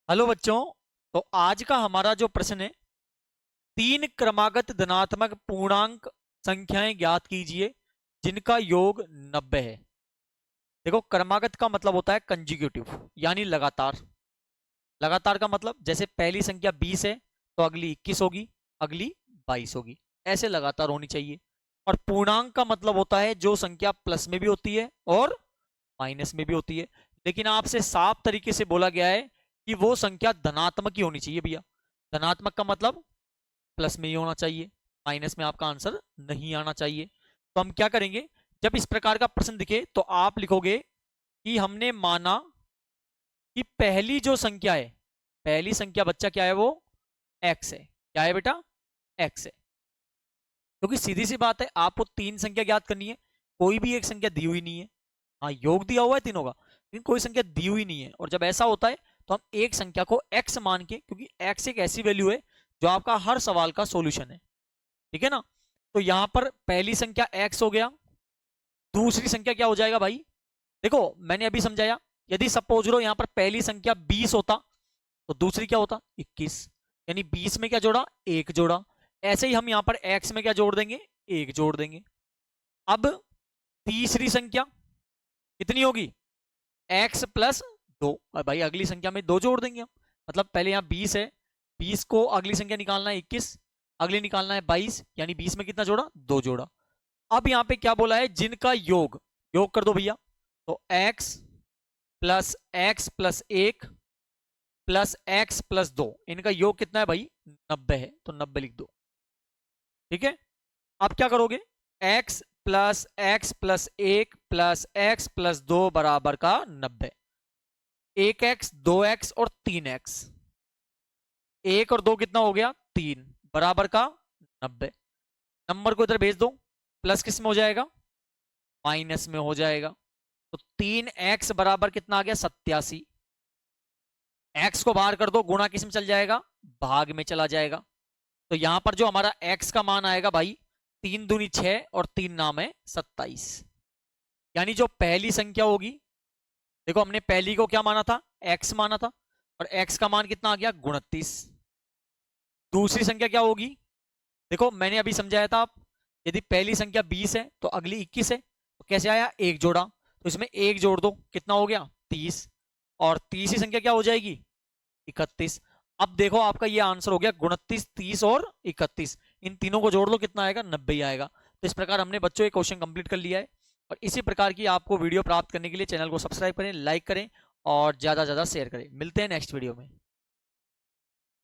Hello बच्चों। तो आज का हमारा जो प्रश्न है, तीन क्रमागत धनात्मक पूर्णांक संख्याएं ज्ञात कीजिए जिनका योग 90 है। देखो, क्रमागत का मतलब होता है कंजिक्यूटिव, यानी लगातार। लगातार का मतलब जैसे पहली संख्या 20 है तो अगली 21 होगी, अगली 22 होगी, ऐसे लगातार होनी चाहिए। और पूर्णांक का मतलब होता है जो संख्या प्लस में भी होती है और माइनस में भी होती है। लेकिन आपसे साफ तरीके से बोला गया है कि वो संख्या धनात्मक ही होनी चाहिए भैया। धनात्मक का मतलब प्लस में ही होना चाहिए, माइनस में आपका आंसर नहीं आना चाहिए। तो हम क्या करेंगे, जब इस प्रकार का प्रश्न दिखे तो आप लिखोगे कि हमने माना कि पहली जो संख्या है, पहली संख्या बच्चा क्या है, वो एक्स है। क्या है बेटा? एक्स है। क्योंकि सीधी सी बात है, आपको तीन संख्या ज्ञात करनी है, कोई भी एक संख्या दी हुई नहीं है। हाँ, योग दिया हुआ है तीनों का, लेकिन कोई संख्या दी हुई नहीं है। और जब ऐसा होता है तो हम एक संख्या को x मान के, क्योंकि x एक ऐसी वैल्यू है जो आपका हर सवाल का सॉल्यूशन है, ठीक है ना। तो यहां पर पहली संख्या x हो गया, दूसरी संख्या क्या हो जाएगा भाई? देखो, मैंने अभी समझाया, यदि सपोज लो यहां पर पहली संख्या 20 होता तो दूसरी क्या होता? 21। यानी 20 में क्या जोड़ा? एक जोड़ा। ऐसे ही हम यहां पर x में क्या जोड़ देंगे? एक जोड़ देंगे। अब तीसरी संख्या कितनी होगी? x plus 2। और भाई अगली संख्या में दो जोड़ देंगे हम। मतलब पहले यहाँ 20 है, 20 को अगली संख्या निकालना है 21, अगली निकालना है 22, यानी 20 में कितना जोड़ा? दो जोड़ा। अब यहाँ पे क्या बोला है? जिनका योग, योग कर दो भैया। तो x प्लस एक प्लस एक्स प्लस दो, इनका योग कितना है भाई? 90 है, तो 90 लिख दो। ठीक है। अब क्या करोगे? एक्स प्लस एक प्लस एक्स प्लस दो बराबर का 90। एक एक्स, दो एक्स और तीन एक्स, एक और दो कितना हो गया? तीन, बराबर का 90। नंबर को इधर भेज दो, प्लस किस में हो जाएगा? माइनस में हो जाएगा। तो तीन एक्स बराबर कितना आ गया? 87। एक्स को बाहर कर दो, गुणा किस में चल जाएगा? भाग में चला जाएगा। तो यहां पर जो हमारा एक्स का मान आएगा भाई, तीन दूनी छह और तीन नाम है 27। यानी जो पहली संख्या होगी, देखो हमने पहली को क्या माना था? एक्स माना था, और एक्स का मान कितना आ गया? 29। दूसरी संख्या क्या होगी? देखो मैंने अभी समझाया था, आप यदि पहली संख्या 20 है तो अगली 21 है, तो कैसे आया? एक जोड़ा, तो इसमें एक जोड़ दो, कितना हो गया? 30। और तीसरी संख्या क्या हो जाएगी? 31। अब देखो आपका ये आंसर हो गया 29, 30 और 31। इन तीनों को जोड़ लो, कितना आएगा? 90 ही आएगा। तो इस प्रकार हमने बच्चों ये क्वेश्चन कंप्लीट कर लिया है। और इसी प्रकार की आपको वीडियो प्राप्त करने के लिए चैनल को सब्सक्राइब करें, लाइक करें और ज्यादा से ज्यादा शेयर करें। मिलते हैं नेक्स्ट वीडियो में।